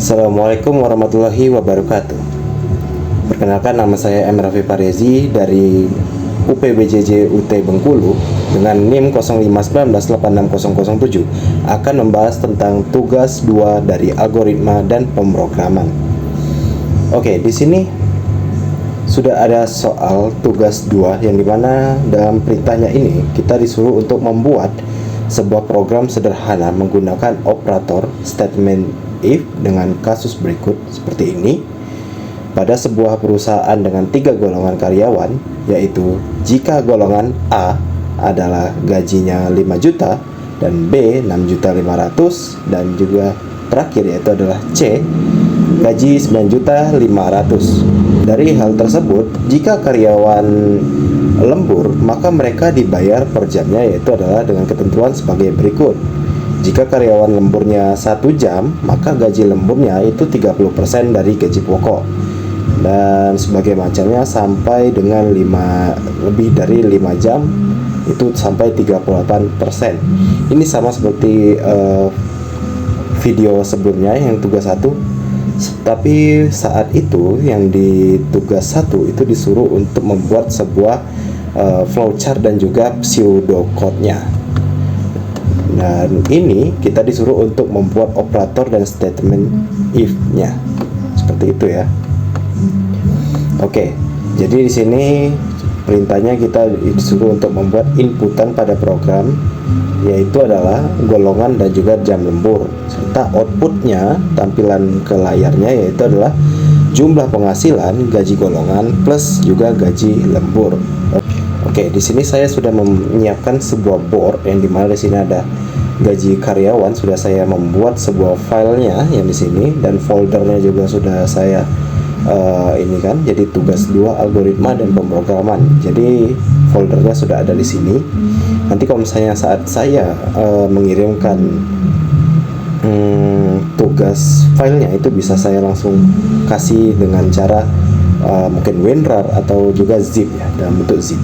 Assalamualaikum warahmatullahi wabarakatuh. Perkenalkan, nama saya M. Raffi Parezi dari UPBJJ UT Bengkulu dengan NIM 0519860007 akan membahas tentang tugas 2 dari algoritma dan pemrograman. Oke, di sini sudah ada soal tugas 2 yang dimana dalam perintahnya ini kita disuruh untuk membuat sebuah program sederhana menggunakan operator statement if dengan kasus berikut seperti ini. Pada sebuah perusahaan dengan 3 golongan karyawan, yaitu jika golongan A adalah gajinya 5 juta dan B 6.500.000 dan juga terakhir yaitu adalah C gaji 9.500.000. Dari hal tersebut, jika karyawan lembur, maka mereka dibayar per jamnya yaitu adalah dengan ketentuan sebagai berikut. Jika karyawan lemburnya 1 jam, maka gaji lemburnya itu 30% dari gaji pokok. Dan sebagai macamnya sampai dengan lebih dari 5 jam itu sampai 38%. Ini sama seperti video sebelumnya yang tugas 1. Tapi saat itu yang di tugas 1 itu disuruh untuk membuat sebuah flowchart dan juga pseudocode-nya. Dan ini kita disuruh untuk membuat operator dan statement if-nya. Seperti itu ya. Oke. Jadi di sini perintahnya kita disuruh untuk membuat inputan pada program, yaitu adalah golongan dan juga jam lembur, serta outputnya tampilan ke layarnya yaitu adalah jumlah penghasilan, gaji golongan plus juga gaji lembur. Oke, di sini saya sudah menyiapkan sebuah board yang dimana di sini ada gaji karyawan. Sudah saya membuat sebuah filenya yang di sini dan foldernya juga sudah saya ini kan. Jadi tugas 2 algoritma dan pemrograman. Jadi foldernya sudah ada di sini. Nanti kalau misalnya saat saya mengirimkan tugas filenya itu bisa saya langsung kasih dengan cara mungkin WinRAR atau juga zip ya, dalam bentuk zip.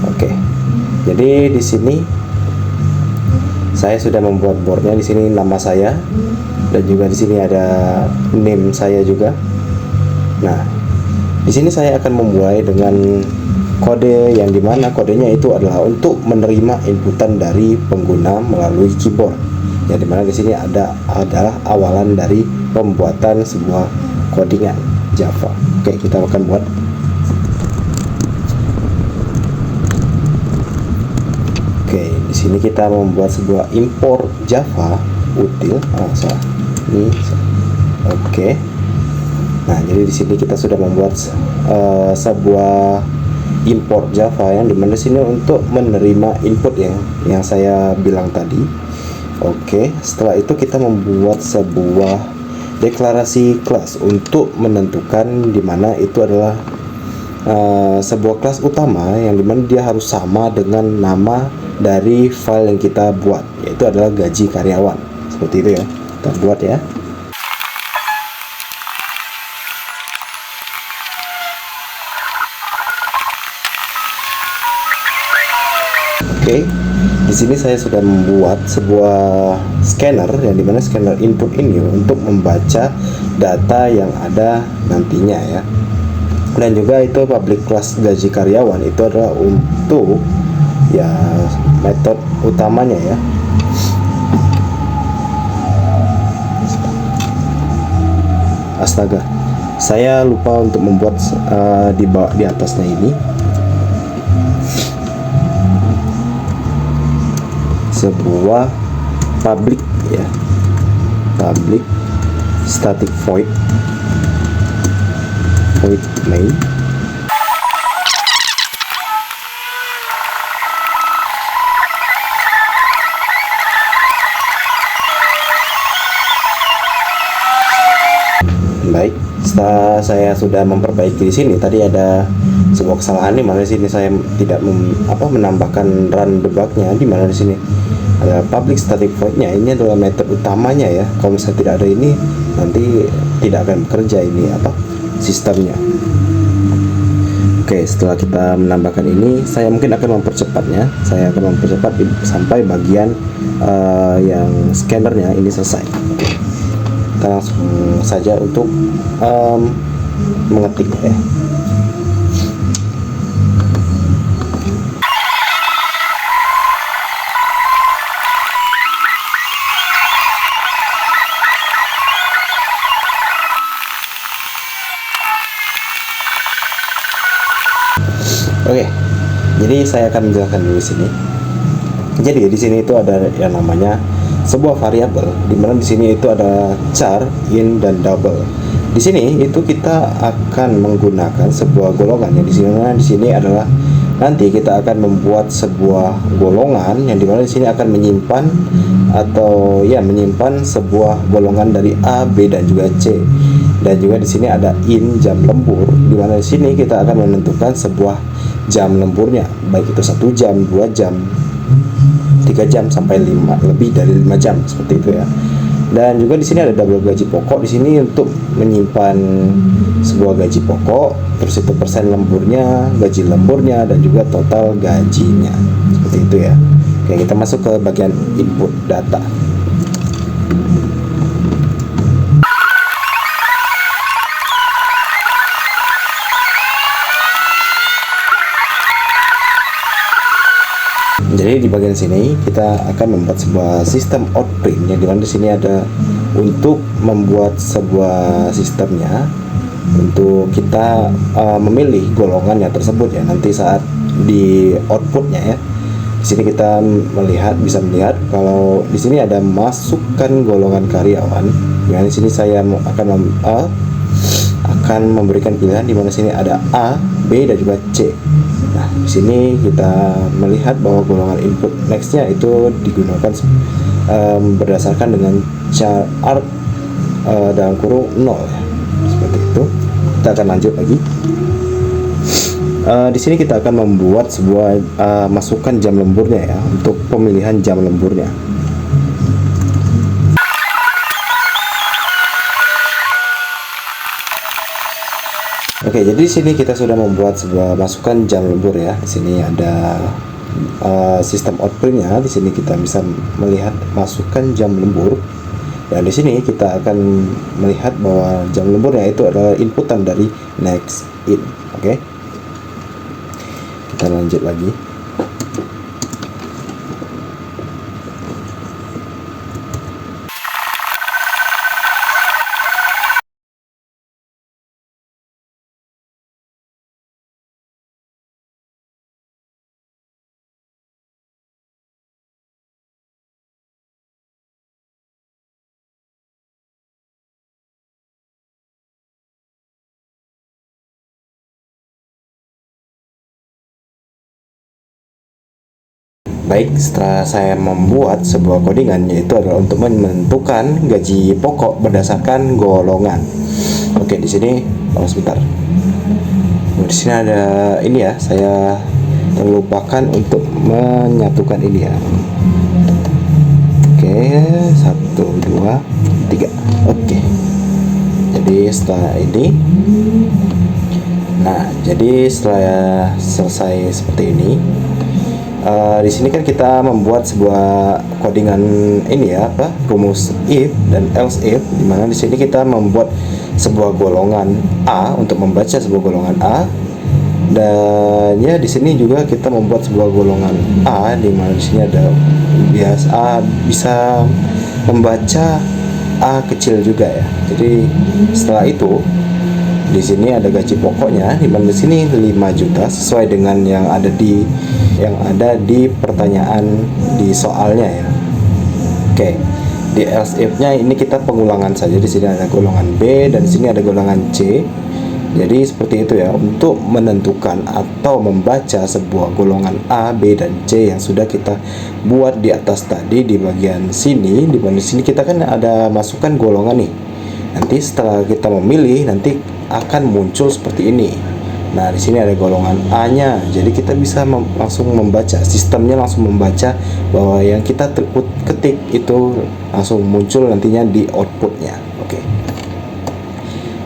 Oke. Jadi di sini saya sudah membuat boardnya. Di sini nama saya dan juga di sini ada name saya juga. Nah, di sini saya akan memulai dengan kode yang dimana kodenya itu adalah untuk menerima inputan dari pengguna melalui keyboard. Yang dimana di sini adalah awalan dari pembuatan sebuah codingan Java. Oke, kita akan buat. Oke, di sini kita membuat sebuah import Java util. Oke. Nah, jadi di sini kita sudah membuat sebuah import Java yang dimana sini untuk menerima input yang saya bilang tadi. Oke, setelah itu kita membuat sebuah deklarasi kelas untuk menentukan dimana itu adalah sebuah kelas utama yang dimana dia harus sama dengan nama dari file yang kita buat, yaitu adalah gaji karyawan. Seperti itu ya, kita buat ya. Oke, di sini saya sudah membuat sebuah scanner yang dimana scanner input ini untuk membaca data yang ada nantinya ya. Dan juga itu public class gaji karyawan itu adalah untuk ya metode utamanya ya. Astaga, saya lupa untuk membuat di atasnya ini sebuah public ya, public static void main. Baik, setelah saya sudah memperbaiki di sini, tadi ada sebuah kesalahan di mana di sini saya tidak menambahkan run debugnya, di mana di sini ada public static void-nya. Ini adalah metode utamanya ya. Kalau misalnya tidak ada ini, nanti tidak akan bekerja ini sistemnya. Oke, setelah kita menambahkan ini, saya mungkin akan mempercepatnya. Saya akan mempercepat sampai bagian yang scannernya ini selesai. Oke. kita langsung saja untuk mengetik ya. Oke, jadi saya akan menjelaskan dulu sini. Jadi di sini itu ada yang namanya sebuah variabel, di mana di sini itu ada char, in, dan double. Di sini itu kita akan menggunakan sebuah golongan yang di sini adalah nanti kita akan membuat sebuah golongan yang dimana di sini akan menyimpan atau ya menyimpan sebuah golongan dari A, B, dan juga C. Dan juga di sini ada in jam lembur, di mana di sini kita akan menentukan sebuah jam lemburnya, baik itu 1 jam, 2 jam, 3 jam sampai 5, lebih dari 5 jam seperti itu ya. Dan juga di sini ada double gaji pokok di sini untuk menyimpan sebuah gaji pokok, terus itu persen lemburnya, gaji lemburnya, dan juga total gajinya. Seperti itu ya. Oke, kita masuk ke bagian input data. Jadi di bagian sini kita akan membuat sebuah sistem outprint yang dimana di sini ada untuk membuat sebuah sistemnya untuk kita memilih golongannya tersebut ya nanti saat di outputnya ya. Di sini kita bisa melihat kalau di sini ada masukkan golongan karyawan. Di sini saya akan memberikan pilihan di mana sini ada A, B, dan juga C. Nah, di sini kita melihat bahwa golongan input nextnya itu digunakan berdasarkan dengan char dalam kurung 0 ya. Seperti itu. Kita akan lanjut lagi. Di sini kita akan membuat sebuah masukkan jam lemburnya ya untuk pemilihan jam lemburnya. Oke, jadi di sini kita sudah membuat sebuah masukan jam lembur ya. Di sini ada sistem outprintnya. Di sini kita bisa melihat masukan jam lembur. Dan di sini kita akan melihat bahwa jam lemburnya itu adalah inputan dari next in. Oke, kita lanjut lagi. Baik, setelah saya membuat sebuah codingan yaitu adalah untuk menentukan gaji pokok berdasarkan golongan. Oke, di sini sebentar. Di sini ada ini ya, saya terlupakan untuk menyatukan ini ya. Oke, 1, 2, 3. Oke. Jadi setelah ini, nah, jadi setelah selesai seperti ini. Di sini kan kita membuat sebuah codingan ini ya, rumus if dan else if, dimana di sini kita membuat sebuah golongan A untuk membaca sebuah golongan A, dan ya di sini juga kita membuat sebuah golongan A, dimana di sini ada biasa bisa membaca A kecil juga ya. Jadi setelah itu di sini ada gaji pokoknya, di mana di sini 5 juta sesuai dengan yang ada di pertanyaan di soalnya ya. Oke, di else if-nya ini kita pengulangan saja. Di sini ada golongan B dan di sini ada golongan C. Jadi seperti itu ya untuk menentukan atau membaca sebuah golongan A, B, dan C yang sudah kita buat di atas tadi di bagian sini. Di bagian sini kita kan ada masukkan golongan nih. Nanti setelah kita memilih nanti akan muncul seperti ini. Nah, di sini ada golongan A-nya. Jadi kita bisa langsung membaca, sistemnya langsung membaca bahwa yang kita ketik itu langsung muncul nantinya di outputnya. Oke.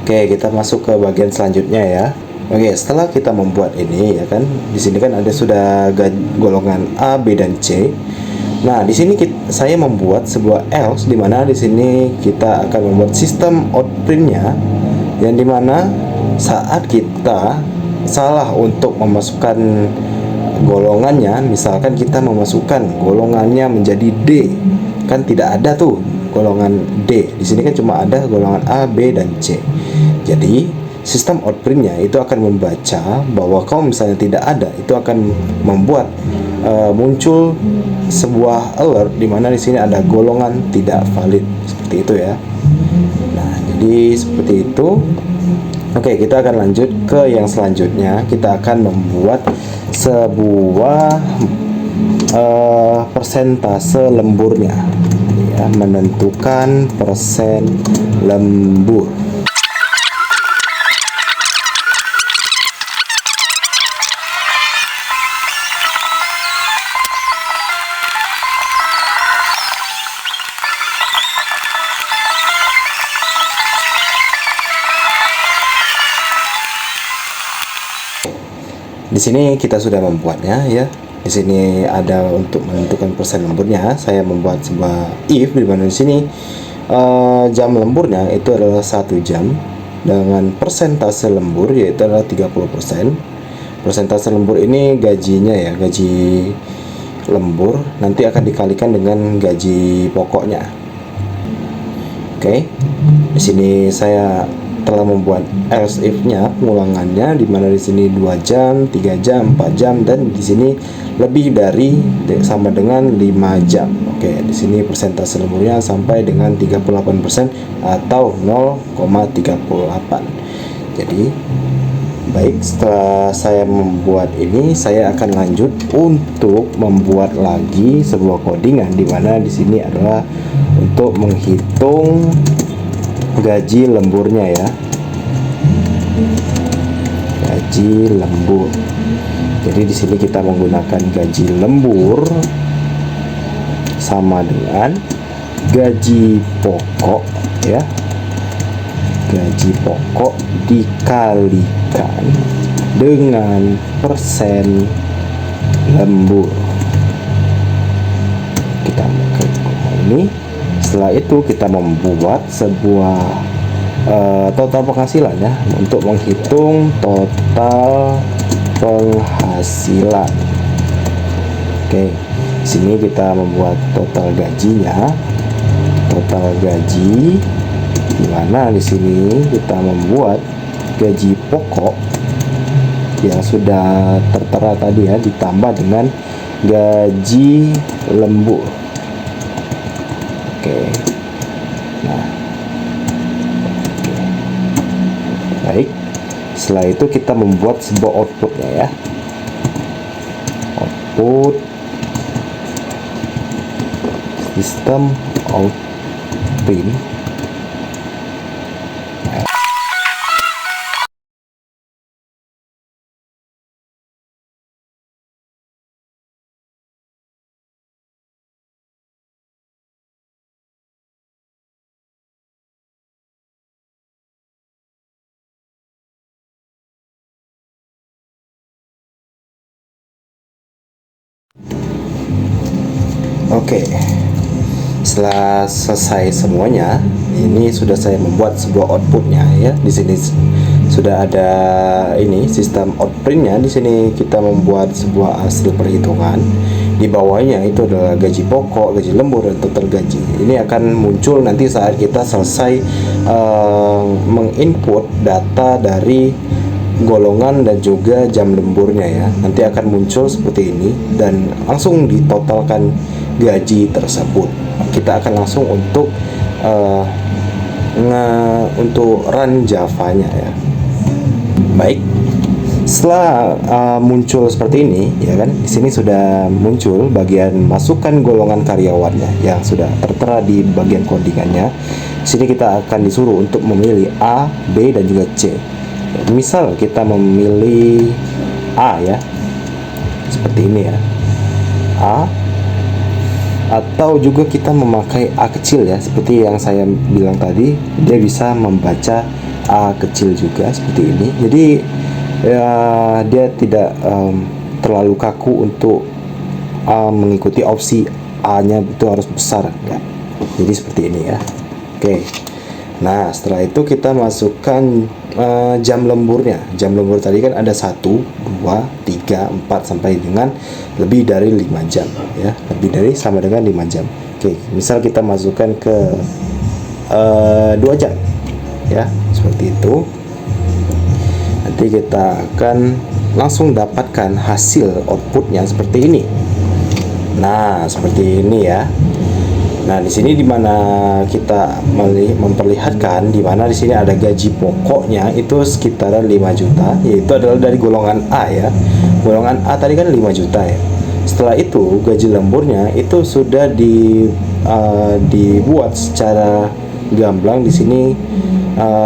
Oke, kita masuk ke bagian selanjutnya ya. Oke, setelah kita membuat ini ya kan, di sini kan ada sudah golongan A, B, dan C. Nah, di sini saya membuat sebuah else, di mana di sini kita akan membuat sistem outprintnya, yang dimana saat kita salah untuk memasukkan golongannya, misalkan kita memasukkan golongannya menjadi D, kan tidak ada tuh golongan D. Di sini kan cuma ada golongan A, B, dan C. Jadi sistem outprintnya itu akan membaca bahwa kalau misalnya tidak ada, itu akan membuat muncul sebuah alert di mana di sini ada golongan tidak valid, seperti itu ya. Nah, jadi seperti itu. Oke, kita akan lanjut ke yang selanjutnya. Kita akan membuat sebuah persentase lemburnya, ya, menentukan persen lembur. Di sini kita sudah membuatnya ya. Di sini ada untuk menentukan persen lemburnya. Saya membuat sebuah if di mana di sini jam lemburnya itu adalah 1 jam dengan persentase lembur yaitu adalah 30%. Persentase lembur ini gajinya ya, gaji lembur nanti akan dikalikan dengan gaji pokoknya. Oke. Di sini saya telah membuat else if-nya, pengulangannya, di mana di sini 2 jam, 3 jam, 4 jam, dan di sini lebih dari sama dengan 5 jam. Oke, di sini persentase lemburnya sampai dengan 38% atau 0,38. Jadi baik, setelah saya membuat ini, saya akan lanjut untuk membuat lagi sebuah codingan di mana di sini adalah untuk menghitung gaji lemburnya ya, gaji lembur. Jadi di sini kita menggunakan gaji lembur sama dengan gaji pokok ya, gaji pokok dikalikan dengan persen lembur. Kita klik ini. Setelah itu kita membuat sebuah total penghasilan ya, untuk menghitung total penghasilan. Oke, sini kita membuat total gajinya, total gaji, dimana di sini kita membuat gaji pokok yang sudah tertera tadi ya, ditambah dengan gaji lembur. Oke. Nah, baik. Setelah itu kita membuat sebuah outputnya ya. Output sistem outprint. Oke, setelah selesai semuanya, ini sudah saya membuat sebuah outputnya ya. Di sini sudah ada ini sistem outprintnya. Di sini kita membuat sebuah hasil perhitungan. Di bawahnya itu adalah gaji pokok, gaji lembur, dan total gaji. Ini akan muncul nanti saat kita selesai menginput data dari golongan dan juga jam lemburnya ya. Nanti akan muncul seperti ini dan langsung ditotalkan gaji tersebut. Kita akan langsung untuk run Java-nya ya. Baik, setelah muncul seperti ini ya kan, di sini sudah muncul bagian masukkan golongan karyawannya yang sudah tertera di bagian codingannya. Di sini kita akan disuruh untuk memilih A, B, dan juga C. Misal kita memilih A ya, seperti ini ya, A, atau juga kita memakai A kecil ya, seperti yang saya bilang tadi, dia bisa membaca A kecil juga seperti ini. Jadi ya, dia tidak terlalu kaku untuk mengikuti opsi A-nya itu harus besar, enggak. Jadi seperti ini ya. Oke. Nah, setelah itu kita masukkan jam lemburnya. Jam lembur tadi kan ada 1, 2, 3, 4 sampai dengan lebih dari 5 jam ya. Lebih dari sama dengan 5 jam. Oke, misal kita masukkan ke 2 jam ya, seperti itu. Nanti kita akan langsung dapatkan hasil outputnya seperti ini. Nah, seperti ini ya. Nah, di sini dimana kita memperlihatkan dimana di sini ada gaji pokoknya itu sekitaran 5 juta, yaitu adalah dari golongan A ya. Golongan A tadi kan 5 juta ya. Setelah itu gaji lemburnya itu sudah dibuat secara gamblang di sini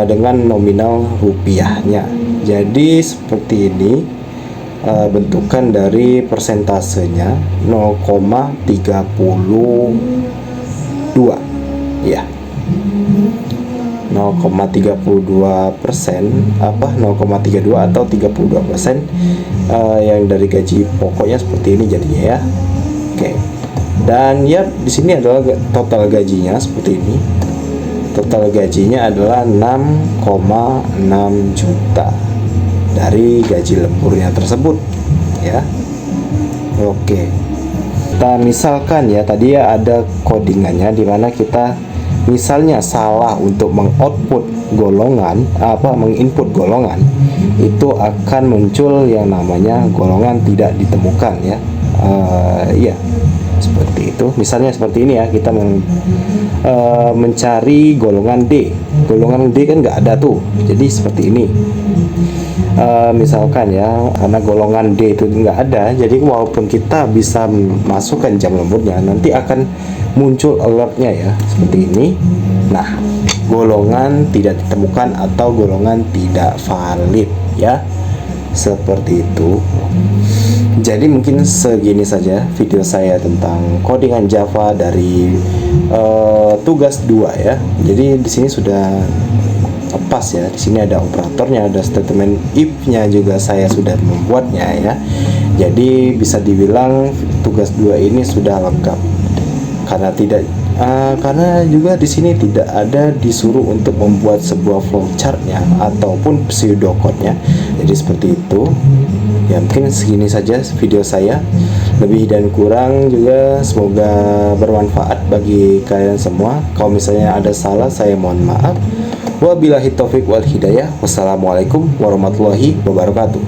dengan nominal rupiahnya. Jadi seperti ini bentukan dari persentasenya 0,32 ya, 0,32%, 0,32 atau 32% yang dari gaji pokoknya seperti ini jadinya ya. Oke. Dan ya di sini adalah total gajinya seperti ini. Total gajinya adalah 6,6 juta dari gaji lemburnya tersebut ya. Oke. Kita misalkan ya, tadi ya ada codingannya di mana kita misalnya salah untuk mengoutput golongan, menginput golongan, itu akan muncul yang namanya golongan tidak ditemukan ya. Ya seperti itu. Misalnya seperti ini ya, kita mencari golongan D. Golongan D kan nggak ada tuh, jadi seperti ini. Misalkan ya, karena golongan D itu nggak ada, jadi walaupun kita bisa masukkan jam lemburnya, nanti akan muncul alertnya ya, seperti ini. Nah, golongan tidak ditemukan atau golongan tidak valid ya, seperti itu. Jadi mungkin segini saja video saya tentang codingan Java dari tugas 2 ya. Jadi di sini sudah pas ya. Di sini ada operatornya, ada statement if-nya juga saya sudah membuatnya ya. Jadi bisa dibilang tugas 2 ini sudah lengkap. Karena juga di sini tidak ada disuruh untuk membuat sebuah flowchart-nya ataupun pseudocode-nya. Jadi seperti itu. Ya mungkin segini saja video saya, lebih dan kurang juga semoga bermanfaat bagi kalian semua. Kalau misalnya ada salah, saya mohon maaf. Wabillahi taufik wal hidayah. Wassalamualaikum warahmatullahi wabarakatuh.